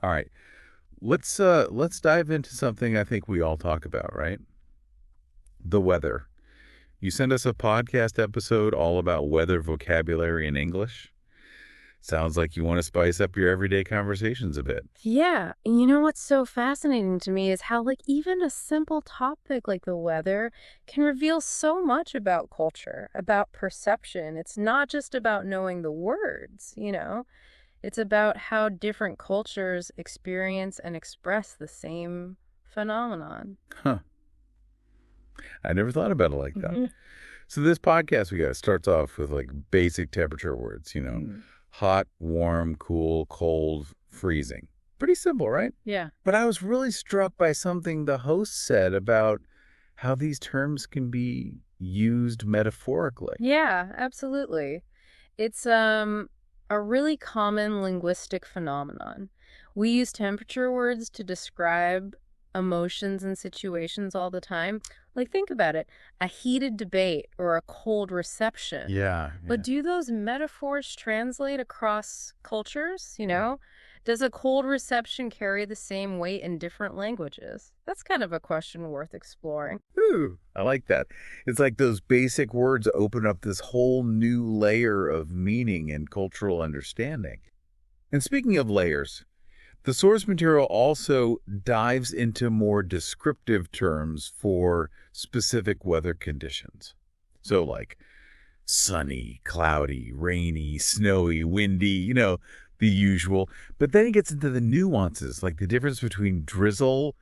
All right. Let's dive into something I think we all talk about, right? The weather. You sent us a podcast episode all about weather vocabulary in English. Sounds like you want to spice up your everyday conversations a bit. Yeah, and you know what's so fascinating to me is how, like, even a simple topic like the weather can reveal so much about culture, about perception. It's not just about knowing the words. It's about how different cultures experience and express the same phenomenon. Huh. I never thought about it like that. So this podcast we got starts off with like basic temperature words. Hot, warm, cool, cold, freezing. Pretty simple, right? Yeah. But I was really struck by something the host said about how these terms can be used metaphorically. Yeah, absolutely. It's a really common linguistic phenomenon. We use temperature words to describe emotions and situations all the time. Like, think about it, a heated debate or a cold reception. Yeah. But do those metaphors translate across cultures? Does a cold reception carry the same weight in different languages? That's kind of a question worth exploring. Ooh, I like that. It's like those basic words open up this whole new layer of meaning and cultural understanding. And speaking of layers, the source material also dives into more descriptive terms for specific weather conditions. So like sunny, cloudy, rainy, snowy, windy, the usual. But then it gets into the nuances, like the difference between drizzle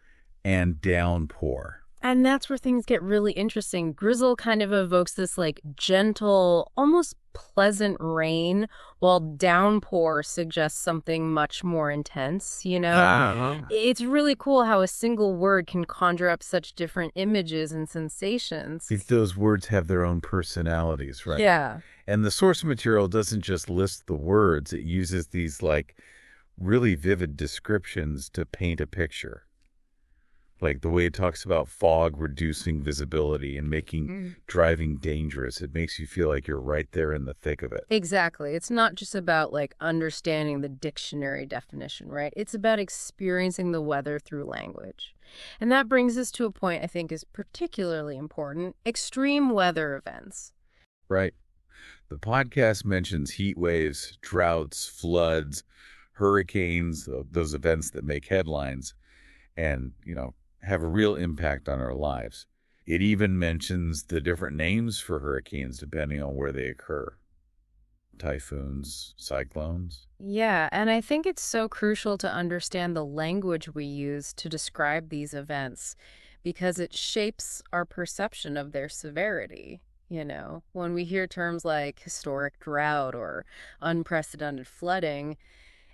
and downpour. And that's where things get really interesting. Drizzle kind of evokes this like gentle, almost pleasant rain, while downpour suggests something much more intense. It's really cool how a single word can conjure up such different images and sensations. Those words have their own personalities, right? Yeah. And the source material doesn't just list the words, it uses these like really vivid descriptions to paint a picture. Like the way it talks about fog reducing visibility and making driving dangerous. It makes you feel like you're right there in the thick of it. Exactly. It's not just about like understanding the dictionary definition, right? It's about experiencing the weather through language. And that brings us to a point I think is particularly important: extreme weather events. Right. The podcast mentions heat waves, droughts, floods, hurricanes, those events that make headlines and, have a real impact on our lives. It even mentions the different names for hurricanes depending on where they occur. Typhoons, cyclones. Yeah, and I think it's so crucial to understand the language we use to describe these events because it shapes our perception of their severity. When we hear terms like historic drought or unprecedented flooding,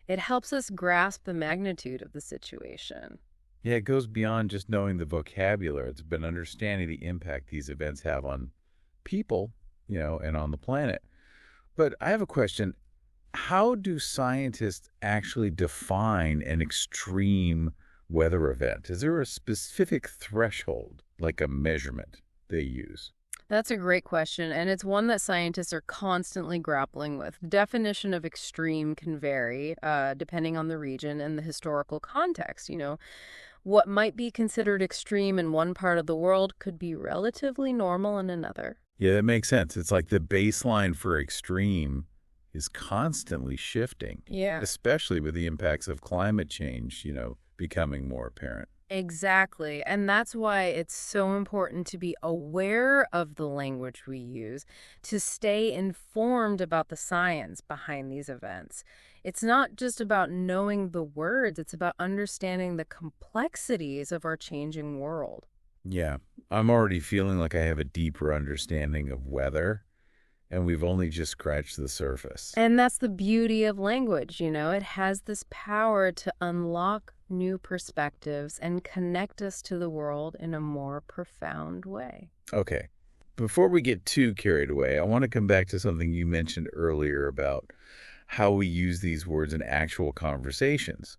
it helps us grasp the magnitude of the situation. Yeah, it goes beyond just knowing the vocabulary. It's been understanding the impact these events have on people, and on the planet. But I have a question. How do scientists actually define an extreme weather event? Is there a specific threshold, like a measurement, they use? That's a great question, and it's one that scientists are constantly grappling with. The definition of extreme can vary depending on the region and the historical context. What might be considered extreme in one part of the world could be relatively normal in another. Yeah, that makes sense. It's like the baseline for extreme is constantly shifting. Yeah. Especially with the impacts of climate change, becoming more apparent. Exactly. And that's why it's so important to be aware of the language we use, to stay informed about the science behind these events. It's not just about knowing the words, it's about understanding the complexities of our changing world. Yeah, I'm already feeling like I have a deeper understanding of weather, and we've only just scratched the surface. And that's the beauty of language, it has this power to unlock new perspectives and connect us to the world in a more profound way. Okay, before we get too carried away, I want to come back to something you mentioned earlier about how we use these words in actual conversations.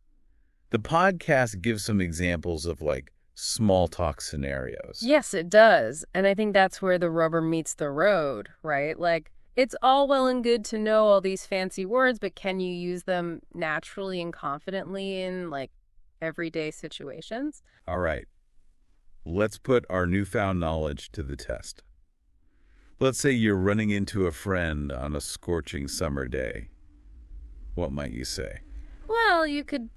The podcast gives some examples of like small talk scenarios. Yes, it does. And I think that's where the rubber meets the road, right? Like, It's all well and good to know all these fancy words, but can you use them naturally and confidently in, like, everyday situations? All right, let's put our newfound knowledge to the test. Let's say you're running into a friend on a scorching summer day. What might you say? Well, you could,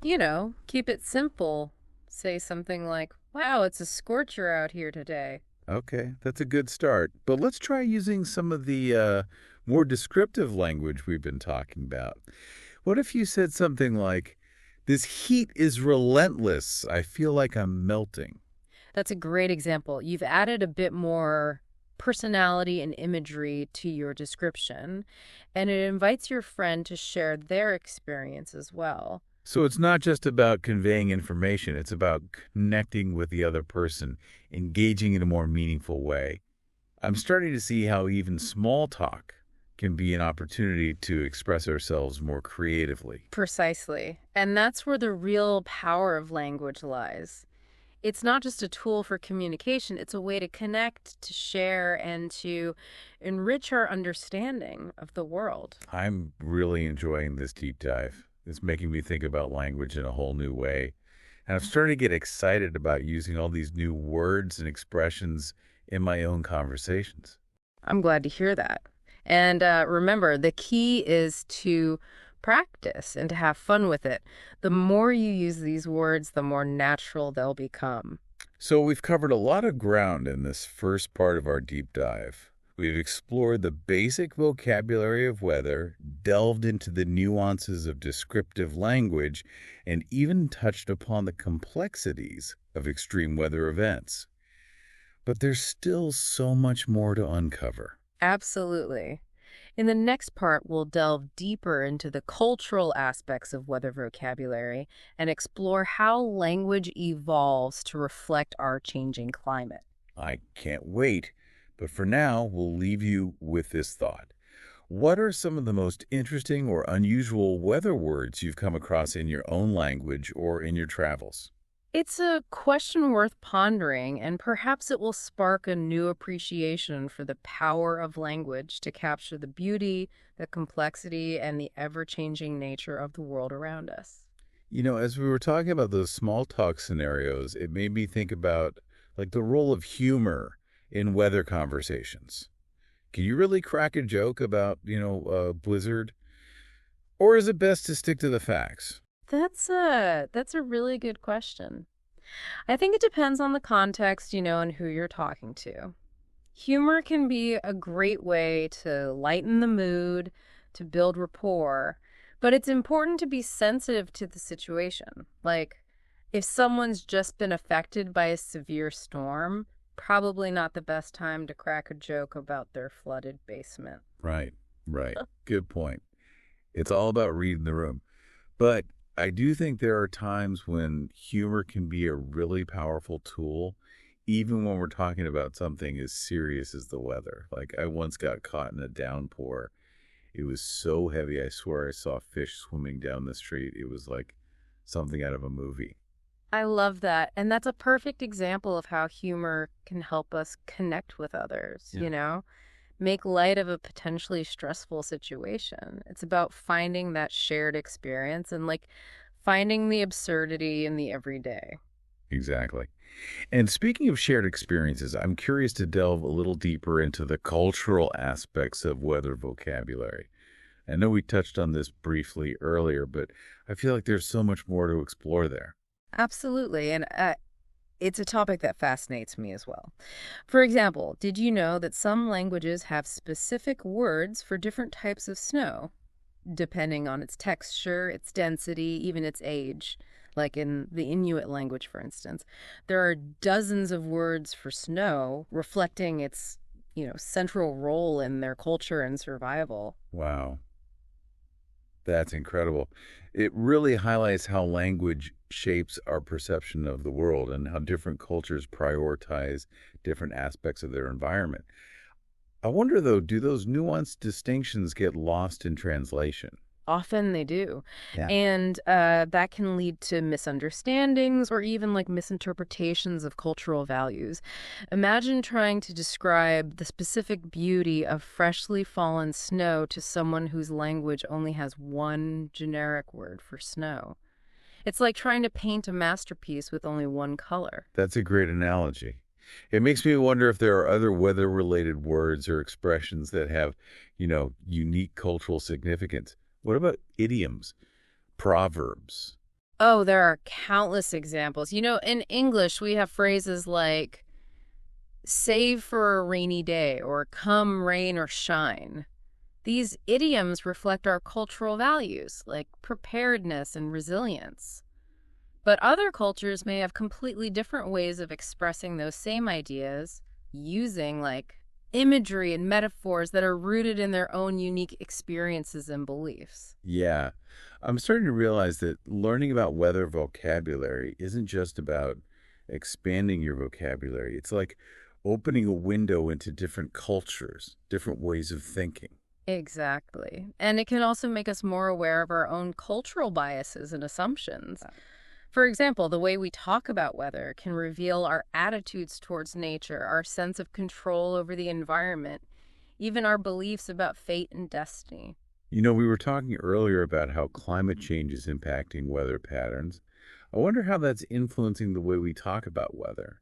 keep it simple. Say something like, wow, it's a scorcher out here today. Okay, that's a good start. But let's try using some of the more descriptive language we've been talking about. What if you said something like, this heat is relentless. I feel like I'm melting. That's a great example. You've added a bit more personality and imagery to your description, and it invites your friend to share their experience as well. So it's not just about conveying information. It's about connecting with the other person, engaging in a more meaningful way. I'm starting to see how even small talk can be an opportunity to express ourselves more creatively. Precisely. And that's where the real power of language lies. It's not just a tool for communication, it's a way to connect, to share, and to enrich our understanding of the world. I'm really enjoying this deep dive. It's making me think about language in a whole new way. And I'm starting to get excited about using all these new words and expressions in my own conversations. I'm glad to hear that. And remember, the key is to practice and to have fun with it. The more you use these words, the more natural they'll become. So we've covered a lot of ground in this first part of our deep dive. We've explored the basic vocabulary of weather, delved into the nuances of descriptive language, and even touched upon the complexities of extreme weather events. But there's still so much more to uncover. Absolutely. In the next part, we'll delve deeper into the cultural aspects of weather vocabulary and explore how language evolves to reflect our changing climate. I can't wait. But for now, we'll leave you with this thought. What are some of the most interesting or unusual weather words you've come across in your own language or in your travels? It's a question worth pondering, and perhaps it will spark a new appreciation for the power of language to capture the beauty, the complexity, and the ever-changing nature of the world around us. As we were talking about those small talk scenarios, it made me think about the role of humor in weather conversations. Can you really crack a joke about, a blizzard? Or is it best to stick to the facts? That's a really good question. I think it depends on the context, and who you're talking to. Humor can be a great way to lighten the mood, to build rapport, but it's important to be sensitive to the situation. Like, if someone's just been affected by a severe storm, probably not the best time to crack a joke about their flooded basement. Right. Good point. It's all about reading the room. But I do think there are times when humor can be a really powerful tool, even when we're talking about something as serious as the weather. Like, I once got caught in a downpour. It was so heavy, I swear I saw fish swimming down the street. It was like something out of a movie. I love that. And that's a perfect example of how humor can help us connect with others, make light of a potentially stressful situation. It's about finding that shared experience and finding the absurdity in the everyday. Exactly. And speaking of shared experiences, I'm curious to delve a little deeper into the cultural aspects of weather vocabulary. I know we touched on this briefly earlier, but I feel like there's so much more to explore there. Absolutely. And it's a topic that fascinates me as well. For example, did you know that some languages have specific words for different types of snow, depending on its texture, its density, even its age? Like in the Inuit language, for instance, there are dozens of words for snow reflecting its, central role in their culture and survival. Wow. That's incredible. It really highlights how language shapes our perception of the world and how different cultures prioritize different aspects of their environment. I wonder, though, do those nuanced distinctions get lost in translation? Often they do. Yeah. And that can lead to misunderstandings or even like misinterpretations of cultural values. Imagine trying to describe the specific beauty of freshly fallen snow to someone whose language only has one generic word for snow. It's like trying to paint a masterpiece with only one color. That's a great analogy. It makes me wonder if there are other weather-related words or expressions that have, unique cultural significance. What about idioms, proverbs? Oh, there are countless examples. In English, we have phrases like save for a rainy day or come rain or shine. These idioms reflect our cultural values like preparedness and resilience. But other cultures may have completely different ways of expressing those same ideas using like imagery and metaphors that are rooted in their own unique experiences and beliefs. Yeah, I'm starting to realize that learning about weather vocabulary isn't just about expanding your vocabulary. It's like opening a window into different cultures, different ways of thinking. Exactly. And it can also make us more aware of our own cultural biases and assumptions. For example, the way we talk about weather can reveal our attitudes towards nature, our sense of control over the environment, even our beliefs about fate and destiny. We were talking earlier about how climate change is impacting weather patterns. I wonder how that's influencing the way we talk about weather.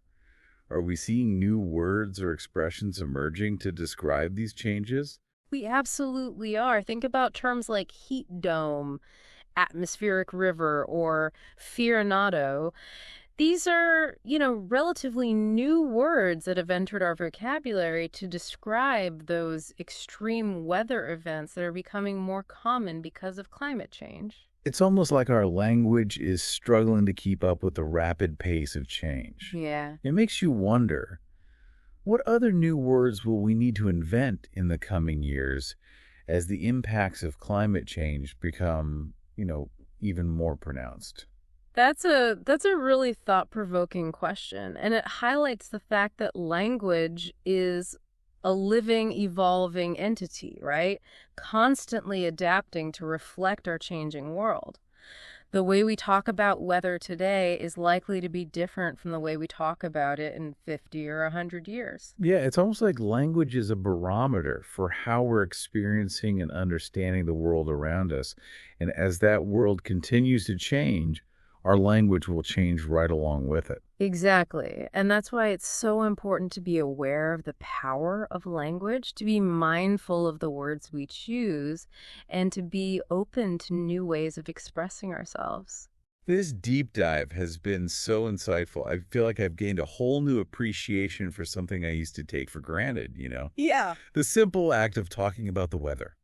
Are we seeing new words or expressions emerging to describe these changes? We absolutely are. Think about terms like heat dome, atmospheric river, or fiornado. These are, relatively new words that have entered our vocabulary to describe those extreme weather events that are becoming more common because of climate change. It's almost like our language is struggling to keep up with the rapid pace of change. Yeah. It makes you wonder, what other new words will we need to invent in the coming years as the impacts of climate change become, even more pronounced? That's a really thought-provoking question, and it highlights the fact that language is a living, evolving entity, right? Constantly adapting to reflect our changing world. The way we talk about weather today is likely to be different from the way we talk about it in 50 or 100 years. Yeah, it's almost like language is a barometer for how we're experiencing and understanding the world around us. And as that world continues to change, our language will change right along with it. Exactly. And that's why it's so important to be aware of the power of language, to be mindful of the words we choose, and to be open to new ways of expressing ourselves. This deep dive has been so insightful. I feel like I've gained a whole new appreciation for something I used to take for granted. Yeah. The simple act of talking about the weather.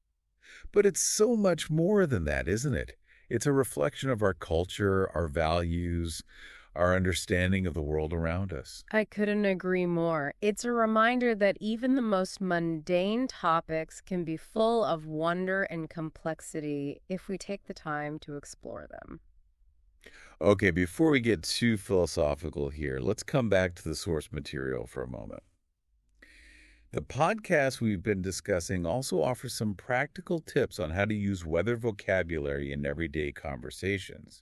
But it's so much more than that, isn't it? It's a reflection of our culture, our values, our understanding of the world around us. I couldn't agree more. It's a reminder that even the most mundane topics can be full of wonder and complexity if we take the time to explore them. Okay, before we get too philosophical here, let's come back to the source material for a moment. The podcast we've been discussing also offers some practical tips on how to use weather vocabulary in everyday conversations.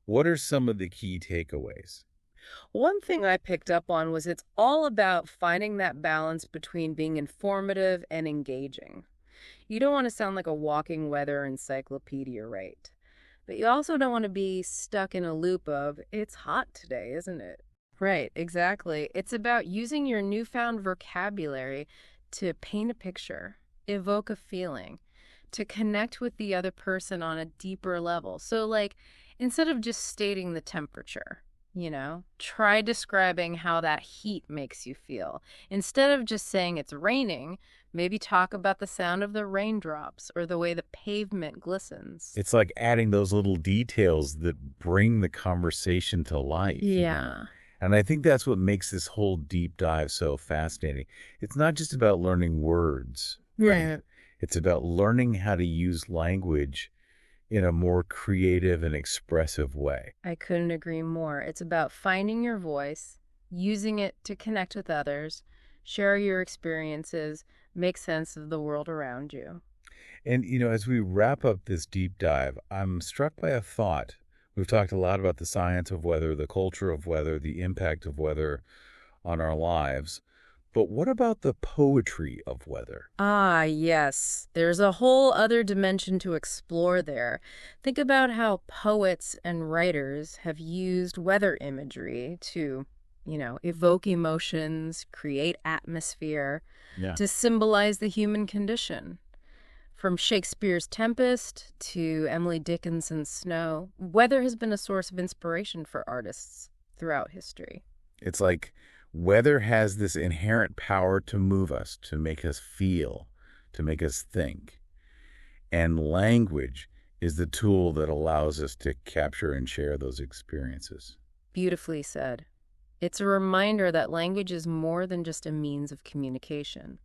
What are some of the key takeaways? One thing I picked up on was it's all about finding that balance between being informative and engaging. You don't want to sound like a walking weather encyclopedia, right? But you also don't want to be stuck in a loop of, it's hot today, isn't it? Right, exactly. It's about using your newfound vocabulary to paint a picture, evoke a feeling, to connect with the other person on a deeper level. So, like, instead of just stating the temperature, try describing how that heat makes you feel. Instead of just saying it's raining, maybe talk about the sound of the raindrops or the way the pavement glistens. It's like adding those little details that bring the conversation to life. Yeah. And I think that's what makes this whole deep dive so fascinating. It's not just about learning words. Right. It's about learning how to use language in a more creative and expressive way. I couldn't agree more. It's about finding your voice, using it to connect with others, share your experiences, make sense of the world around you. And, as we wrap up this deep dive, I'm struck by a thought. We've talked a lot about the science of weather, the culture of weather, the impact of weather on our lives. But what about the poetry of weather? Ah, yes. There's a whole other dimension to explore there. Think about how poets and writers have used weather imagery to, evoke emotions, create atmosphere, Yeah. to symbolize the human condition. From Shakespeare's Tempest to Emily Dickinson's Snow, weather has been a source of inspiration for artists throughout history. It's like weather has this inherent power to move us, to make us feel, to make us think. And language is the tool that allows us to capture and share those experiences. Beautifully said. It's a reminder that language is more than just a means of communication.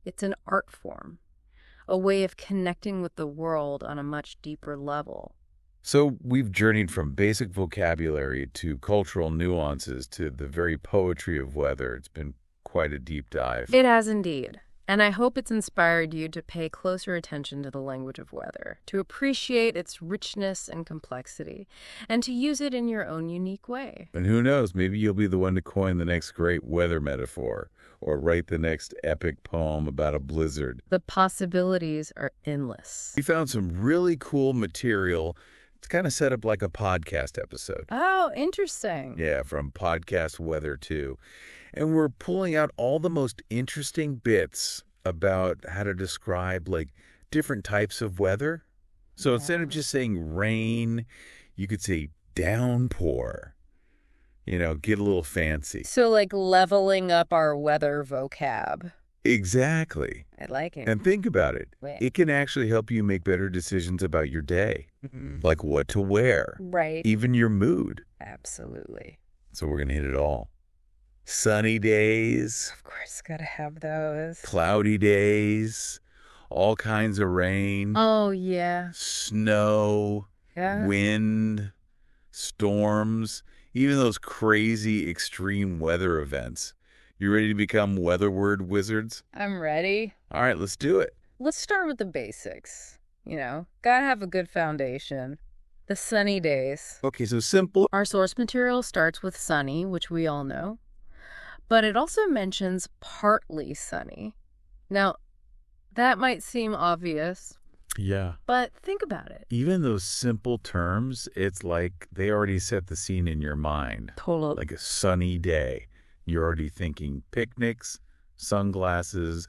It's an art form, a way of connecting with the world on a much deeper level. So we've journeyed from basic vocabulary to cultural nuances to the very poetry of weather. It's been quite a deep dive. It has indeed. And I hope it's inspired you to pay closer attention to the language of weather, to appreciate its richness and complexity, and to use it in your own unique way. And who knows, maybe you'll be the one to coin the next great weather metaphor or write the next epic poem about a blizzard. The possibilities are endless. We found some really cool material. It's kind of set up like a podcast episode. Oh, interesting. Yeah, from Podcast Weather too. And we're pulling out all the most interesting bits about how to describe like different types of weather. So instead of just saying rain, you could say downpour. Get a little fancy. So like leveling up our weather vocab. Exactly. I like it. And think about it. Wait. It can actually help you make better decisions about your day, like what to wear, Right. even your mood. Absolutely. So we're going to hit it all. Sunny days, Of course, gotta have those. cloudy days, all kinds of rain, Oh, yeah. snow, Yeah. wind, storms, even those crazy extreme weather events. You ready to become weather word wizards? I'm ready. All right, let's do it. Let's start with the basics. Gotta have a good foundation. The sunny days. Okay, so simple. Our source material starts with sunny, which we all know. But it also mentions partly sunny. Now, that might seem obvious, Yeah. but think about it. Even those simple terms, it's like they already set the scene in your mind. Totally. Like a sunny day. You're already thinking picnics, sunglasses,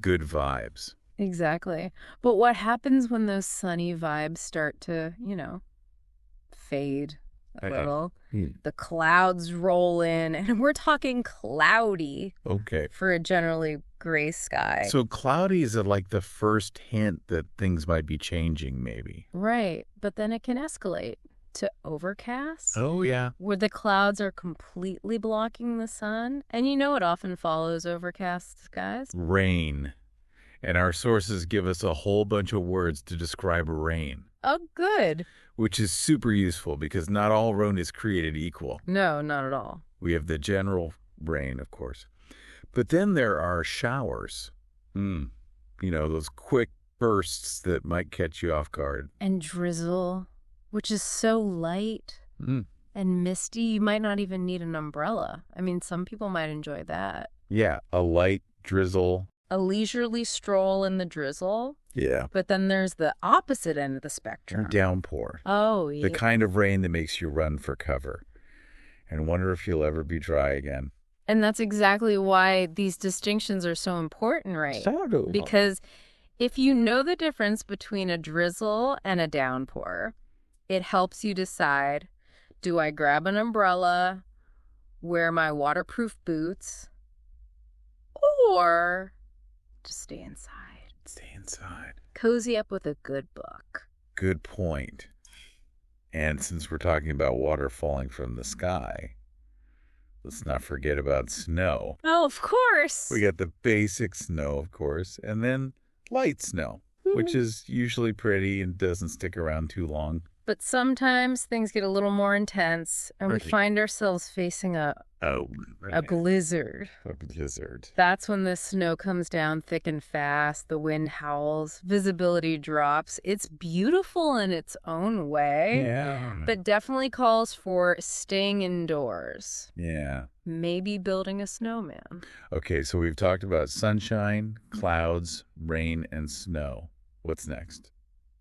good vibes. Exactly. But what happens when those sunny vibes start to, fade a little? The clouds roll in, and we're talking cloudy Okay. for a generally gray sky. So cloudy is like the first hint that things might be changing, maybe. Right. But then it can escalate to overcast, Oh, yeah. where the clouds are completely blocking the sun. And it often follows overcast skies. Rain. And our sources give us a whole bunch of words to describe rain, Oh, good. which is super useful because not all rain is created equal. No, not at all. We have the general rain, of course. But then there are showers. Those quick bursts that might catch you off guard. And drizzle, which is so light and misty, you might not even need an umbrella. I mean, some people might enjoy that. Yeah, a light drizzle. A leisurely stroll in the drizzle. Yeah. But then there's the opposite end of the spectrum. Downpour. Oh, yeah. The kind of rain that makes you run for cover and wonder if you'll ever be dry again. And that's exactly why these distinctions are so important, right? Because if you know the difference between a drizzle and a downpour, it helps you decide, do I grab an umbrella, wear my waterproof boots, or just stay inside? Stay inside. Cozy up with a good book. Good point. And since we're talking about water falling from the sky, let's not forget about snow. Oh, of course. We got the basic snow, of course, and then light snow, which is usually pretty and doesn't stick around too long. But sometimes things get a little more intense, and we Right. find ourselves facing a blizzard. A blizzard. That's when the snow comes down thick and fast, the wind howls, visibility drops. It's beautiful in its own way, Yeah. but definitely calls for staying indoors. Yeah. Maybe building a snowman. Okay, so we've talked about sunshine, clouds, rain, and snow. What's next?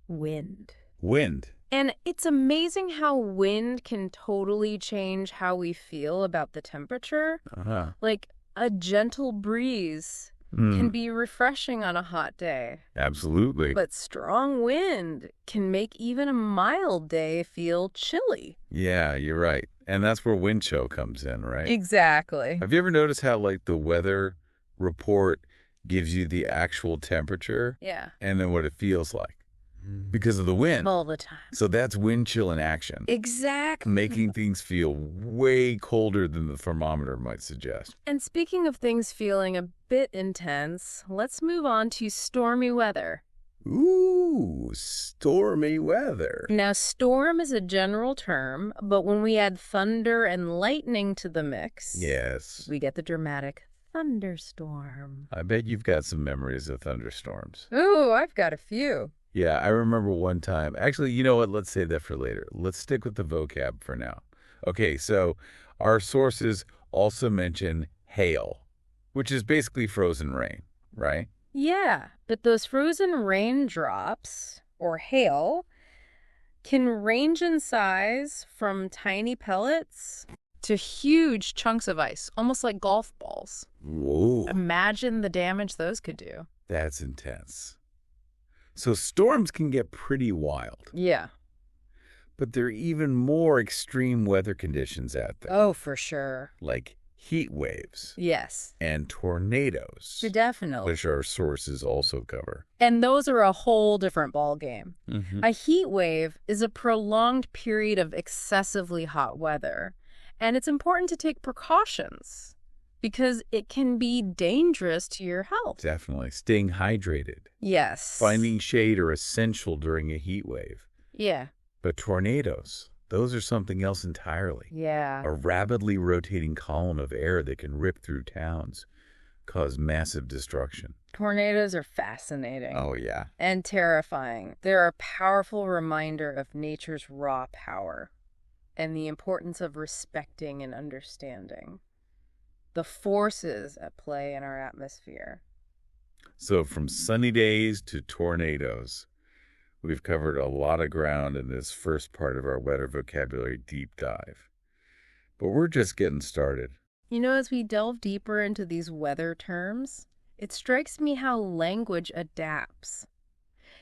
Wind. Wind. And it's amazing how wind can totally change how we feel about the temperature. Uh-huh. Like a gentle breeze can be refreshing on a hot day. Absolutely. But strong wind can make even a mild day feel chilly. Yeah, you're right. And that's where wind chill comes in, right? Exactly. Have you ever noticed how, like, the weather report gives you the actual temperature Yeah. and then what it feels like? Because of the wind. All the time. So that's wind chill in action. Exactly. Making things feel way colder than the thermometer might suggest. And speaking of things feeling a bit intense, let's move on to stormy weather. Ooh, stormy weather. Now, storm is a general term, but when we add thunder and lightning to the mix, Yes. we get the dramatic thunderstorm. I bet you've got some memories of thunderstorms. Ooh, I've got a few. Yeah, I remember one time. Actually, you know what? Let's save that for later. Let's stick with the vocab for now. Okay, so our sources also mention hail, which is basically frozen rain, right? Yeah, but those frozen raindrops, or hail, can range in size from tiny pellets to huge chunks of ice, almost like golf balls. Whoa, Imagine the damage those could do. that's intense. So storms can get pretty wild, Yeah. but there are even more extreme weather conditions out there, Oh, for sure. like heat waves Yes. and tornadoes, Definitely. which our sources also cover. And those are a whole different ballgame. Mm-hmm. A heat wave is a prolonged period of excessively hot weather, and it's important to take precautions because it can be dangerous to your health. Definitely. Staying hydrated. Yes. Finding shade are essential during a heat wave. Yeah. But tornadoes, those are something else entirely. Yeah. A rapidly rotating column of air that can rip through towns, cause massive destruction. Tornadoes are fascinating. Oh, yeah. And terrifying. They're a powerful reminder of nature's raw power and the importance of respecting and understanding the forces at play in our atmosphere. So from sunny days to tornadoes, we've covered a lot of ground in this first part of our weather vocabulary deep dive. But we're just getting started. You know, as we delve deeper into these weather terms, it strikes me how language adapts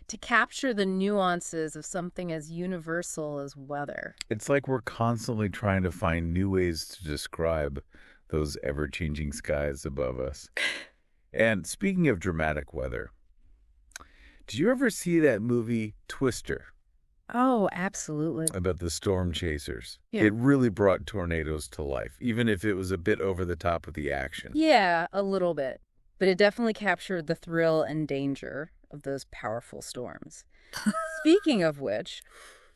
to capture the nuances of something as universal as weather. It's like we're constantly trying to find new ways to describe those ever-changing skies above us. And speaking of dramatic weather, did you ever see that movie Twister Oh, absolutely. about the storm chasers? Yeah. It really brought tornadoes to life, even if it was a bit over the top with the action. Yeah, a little bit. But it definitely captured the thrill and danger of those powerful storms. Speaking of which,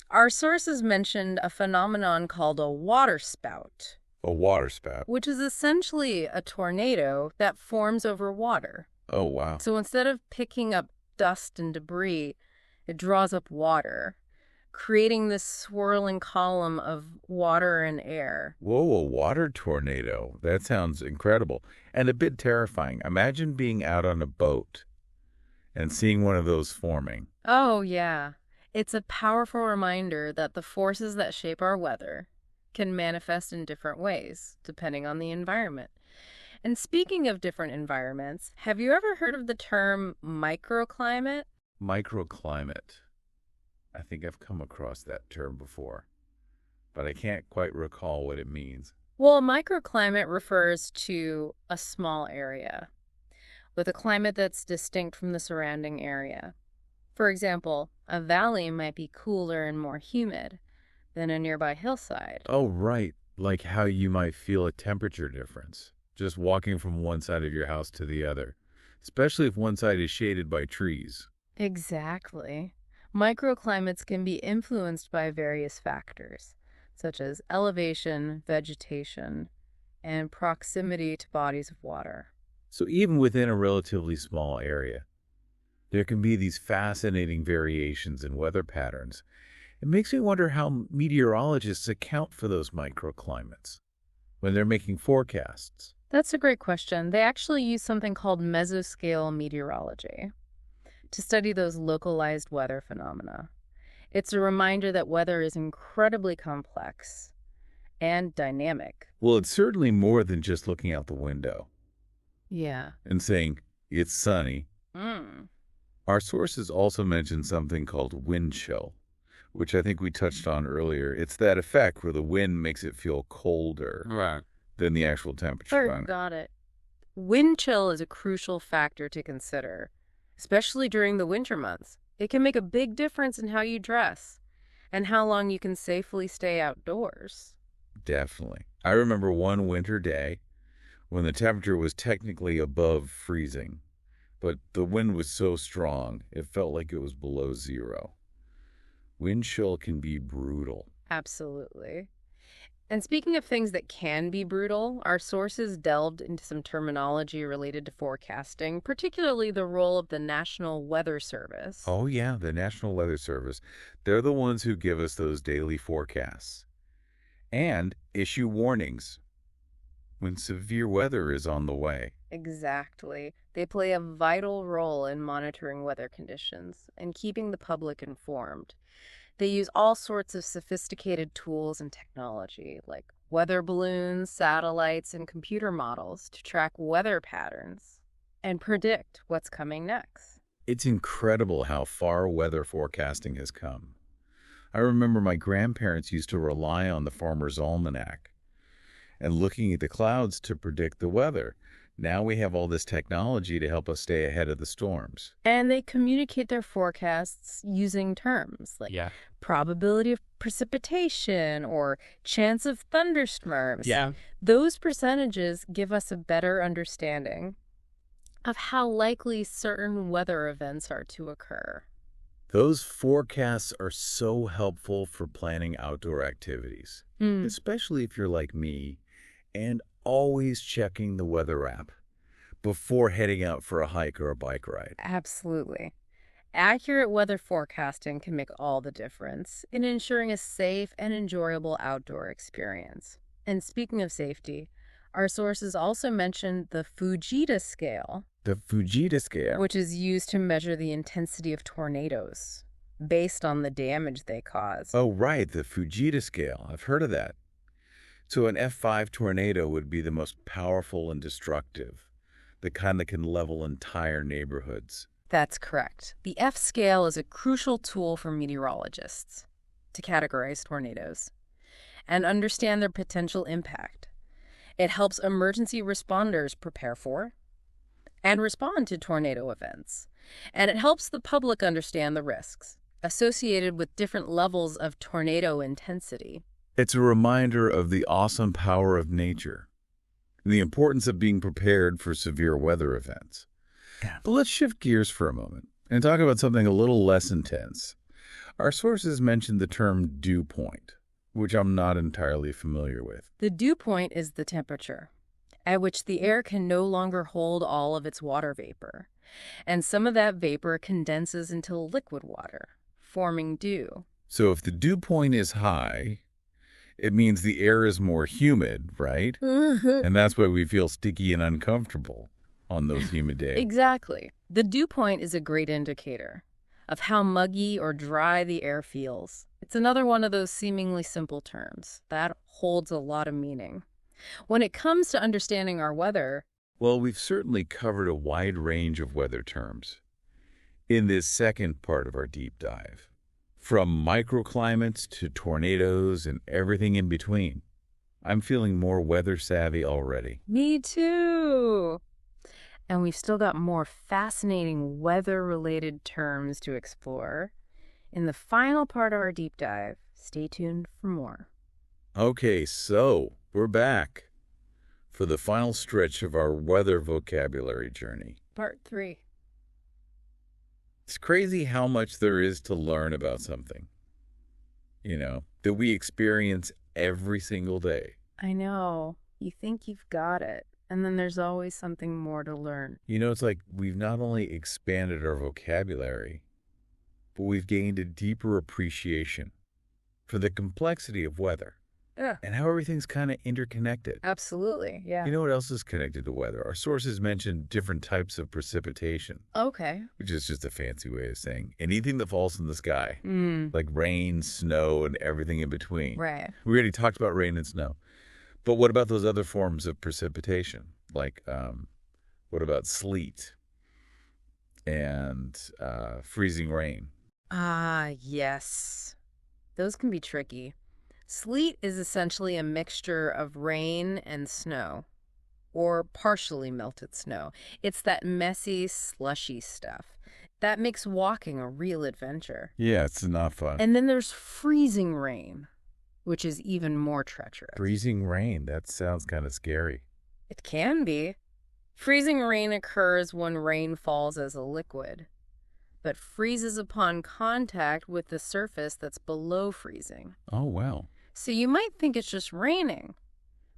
our sources mentioned a phenomenon called a waterspout, A waterspout. which is essentially a tornado that forms over water. Oh, wow. So instead of picking up dust and debris, it draws up water, creating this swirling column of water and air. Whoa, a water tornado. That sounds incredible and a bit terrifying. Imagine being out on a boat and seeing one of those forming. Oh, yeah. It's a powerful reminder that the forces that shape our weather can manifest in different ways, depending on the environment. And speaking of different environments, have you ever heard of the term microclimate? Microclimate. I think I've come across that term before, but I can't quite recall what it means. Well, a microclimate refers to a small area with a climate that's distinct from the surrounding area. For example, a valley might be cooler and more humid than a nearby hillside. Oh, right. Like how you might feel a temperature difference just walking from one side of your house to the other, especially if one side is shaded by trees. Exactly. Microclimates can be influenced by various factors, such as elevation, vegetation, and proximity to bodies of water. So even within a relatively small area, there can be these fascinating variations in weather patterns. It makes me wonder how meteorologists account for those microclimates when they're making forecasts. That's a great question. They actually use something called mesoscale meteorology to study those localized weather phenomena. It's a reminder that weather is incredibly complex and dynamic. Well, it's certainly more than just looking out the window Yeah. and saying, it's sunny. Mm. Our sources also mention something called wind chill, which I think we touched on earlier. It's that effect where the wind makes it feel colder than the actual temperature. Got it. Wind chill is a crucial factor to consider, especially during the winter months. It can make a big difference in how you dress and how long you can safely stay outdoors. Definitely. I remember one winter day when the temperature was technically above freezing, but the wind was so strong, it felt like it was below zero. Wind chill can be brutal. Absolutely. And speaking of things that can be brutal, our sources delved into some terminology related to forecasting, particularly the role of the National Weather Service. Oh, yeah, the National Weather Service. They're the ones who give us those daily forecasts and issue warnings when severe weather is on the way. Exactly. They play a vital role in monitoring weather conditions and keeping the public informed. They use all sorts of sophisticated tools and technology, like weather balloons, satellites, and computer models to track weather patterns and predict what's coming next. It's incredible how far weather forecasting has come. I remember my grandparents used to rely on the Farmer's Almanac and looking at the clouds to predict the weather. Now we have all this technology to help us stay ahead of the storms. And they communicate their forecasts using terms like probability of precipitation or chance of thunderstorms. Yeah. Those percentages give us a better understanding of how likely certain weather events are to occur. Those forecasts are so helpful for planning outdoor activities, especially if you're like me and always checking the weather app before heading out for a hike or a bike ride. Absolutely. Accurate weather forecasting can make all the difference in ensuring a safe and enjoyable outdoor experience. And speaking of safety, our sources also mentioned the Fujita scale. The Fujita scale? Which is used to measure the intensity of tornadoes based on the damage they cause. Oh, right, the Fujita scale. I've heard of that. So an F5 tornado would be the most powerful and destructive, the kind that can level entire neighborhoods. That's correct. The F scale is a crucial tool for meteorologists to categorize tornadoes and understand their potential impact. It helps emergency responders prepare for and respond to tornado events, and it helps the public understand the risks associated with different levels of tornado intensity. It's a reminder of the awesome power of nature and the importance of being prepared for severe weather events. Yeah. But let's shift gears for a moment and talk about something a little less intense. Our sources mentioned the term dew point, which I'm not entirely familiar with. The dew point is the temperature at which the air can no longer hold all of its water vapor, and some of that vapor condenses into liquid water, forming dew. So if the dew point is high, it means the air is more humid, right? And that's why we feel sticky and uncomfortable on those humid days. Exactly. The dew point is a great indicator of how muggy or dry the air feels. It's another one of those seemingly simple terms that holds a lot of meaning. When it comes to understanding our weather, well, we've certainly covered a wide range of weather terms in this second part of our deep dive. From microclimates to tornadoes and everything in between. I'm feeling more weather savvy already. Me too. And we've still got more fascinating weather-related terms to explore. In the final part of our deep dive, stay tuned for more. Okay, so we're back for the final stretch of our weather vocabulary journey. Part 3. It's crazy how much there is to learn about something, that we experience every single day. I know. You think you've got it, and then there's always something more to learn. It's like we've not only expanded our vocabulary, but we've gained a deeper appreciation for the complexity of weather. Yeah. And how everything's kind of interconnected. Absolutely, yeah. You know what else is connected to weather? Our sources mention different types of precipitation. Okay. Which is just a fancy way of saying anything that falls from the sky. Mm. Like rain, snow, and everything in between. Right. We already talked about rain and snow. But what about those other forms of precipitation? Like, what about sleet and freezing rain? Ah, yes. Those can be tricky. Sleet is essentially a mixture of rain and snow, or partially melted snow. It's that messy, slushy stuff. That makes walking a real adventure. Yeah, it's not fun. And then there's freezing rain, which is even more treacherous. Freezing rain, that sounds kind of scary. It can be. Freezing rain occurs when rain falls as a liquid, but freezes upon contact with the surface that's below freezing. Oh, wow. So you might think it's just raining,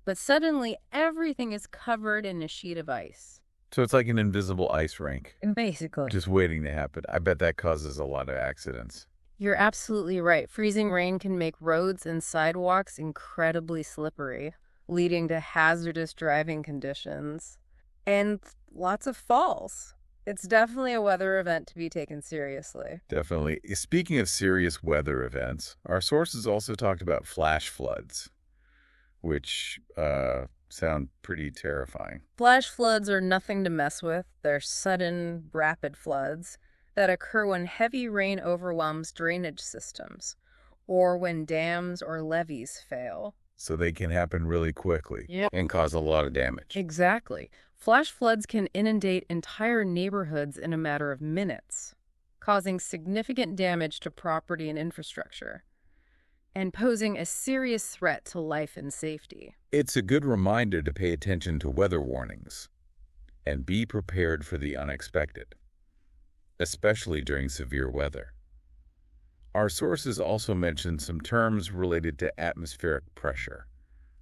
but suddenly everything is covered in a sheet of ice. So it's like an invisible ice rink. Basically. Just waiting to happen. I bet that causes a lot of accidents. You're absolutely right. Freezing rain can make roads and sidewalks incredibly slippery, leading to hazardous driving conditions and lots of falls. It's definitely a weather event to be taken seriously. Definitely. Speaking of serious weather events, our sources also talked about flash floods, which sound pretty terrifying. Flash floods are nothing to mess with. They're sudden, rapid floods that occur when heavy rain overwhelms drainage systems or when dams or levees fail. So they can happen really quickly and cause a lot of damage. Exactly. Flash floods can inundate entire neighborhoods in a matter of minutes, causing significant damage to property and infrastructure, and posing a serious threat to life and safety. It's a good reminder to pay attention to weather warnings and be prepared for the unexpected, especially during severe weather. Our sources also mention some terms related to atmospheric pressure,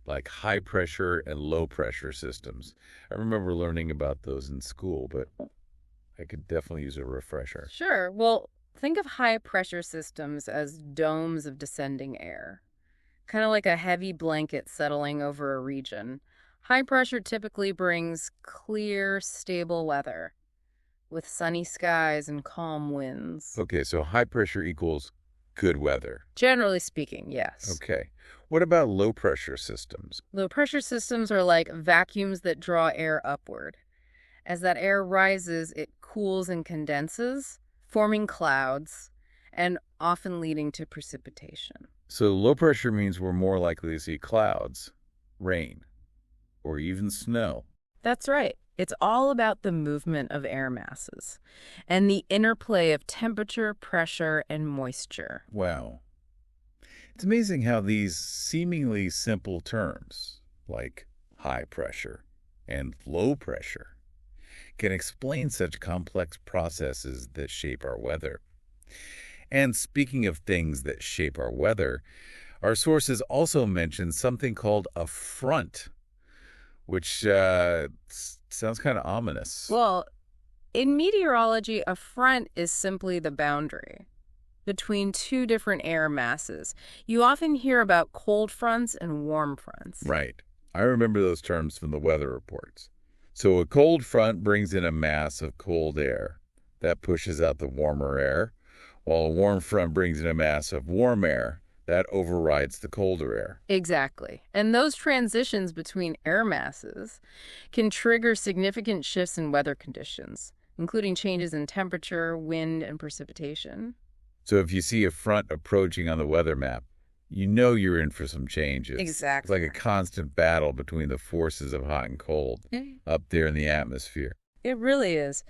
like high pressure and low pressure systems. I remember learning about those in school, but I could definitely use a refresher. Sure. Well, think of high pressure systems as domes of descending air, kind of like a heavy blanket settling over a region. High pressure typically brings clear, stable weather with sunny skies and calm winds. Okay, so high pressure equals good weather. Generally speaking, yes. Okay. What about low pressure systems? Low pressure systems are like vacuums that draw air upward. As that air rises, it cools and condenses, forming clouds and often leading to precipitation. So low pressure means we're more likely to see clouds, rain, or even snow. That's right. It's all about the movement of air masses and the interplay of temperature, pressure, and moisture. Wow. It's amazing how these seemingly simple terms, like high pressure and low pressure, can explain such complex processes that shape our weather. And speaking of things that shape our weather, our sources also mention something called a front, which sounds kind of ominous. Well, in meteorology, a front is simply the boundary between two different air masses. You often hear about cold fronts and warm fronts. Right. I remember those terms from the weather reports. So a cold front brings in a mass of cold air. That pushes out the warmer air, while a warm front brings in a mass of warm air. That overrides the colder air. Exactly. And those transitions between air masses can trigger significant shifts in weather conditions, including changes in temperature, wind, and precipitation. So if you see a front approaching on the weather map, you know you're in for some changes. Exactly. It's like a constant battle between the forces of hot and cold up there in the atmosphere. It really is.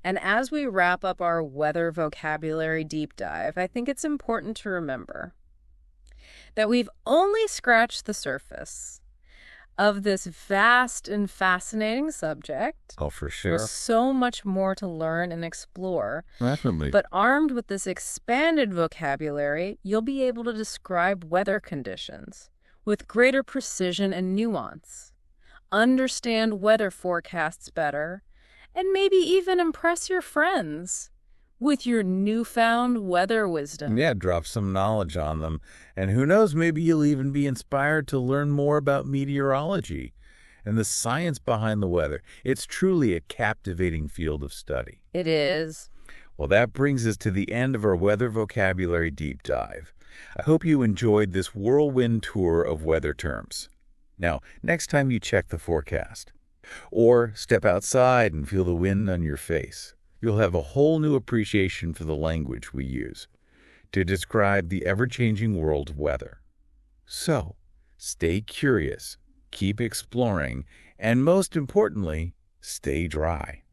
And as we wrap up our weather vocabulary deep dive, I think it's important to remember that we've only scratched the surface of this vast and fascinating subject. Oh, for There's sure. so much more to learn and explore. Definitely. But armed with this expanded vocabulary, you'll be able to describe weather conditions with greater precision and nuance, understand weather forecasts better, and maybe even impress your friends with your newfound weather wisdom. Yeah, drop some knowledge on them. And who knows, maybe you'll even be inspired to learn more about meteorology and the science behind the weather. It's truly a captivating field of study. It is. Well, that brings us to the end of our weather vocabulary deep dive. I hope you enjoyed this whirlwind tour of weather terms. Now, next time you check the forecast, or step outside and feel the wind on your face, you'll have a whole new appreciation for the language we use to describe the ever-changing world of weather. So, stay curious, keep exploring, and most importantly, stay dry.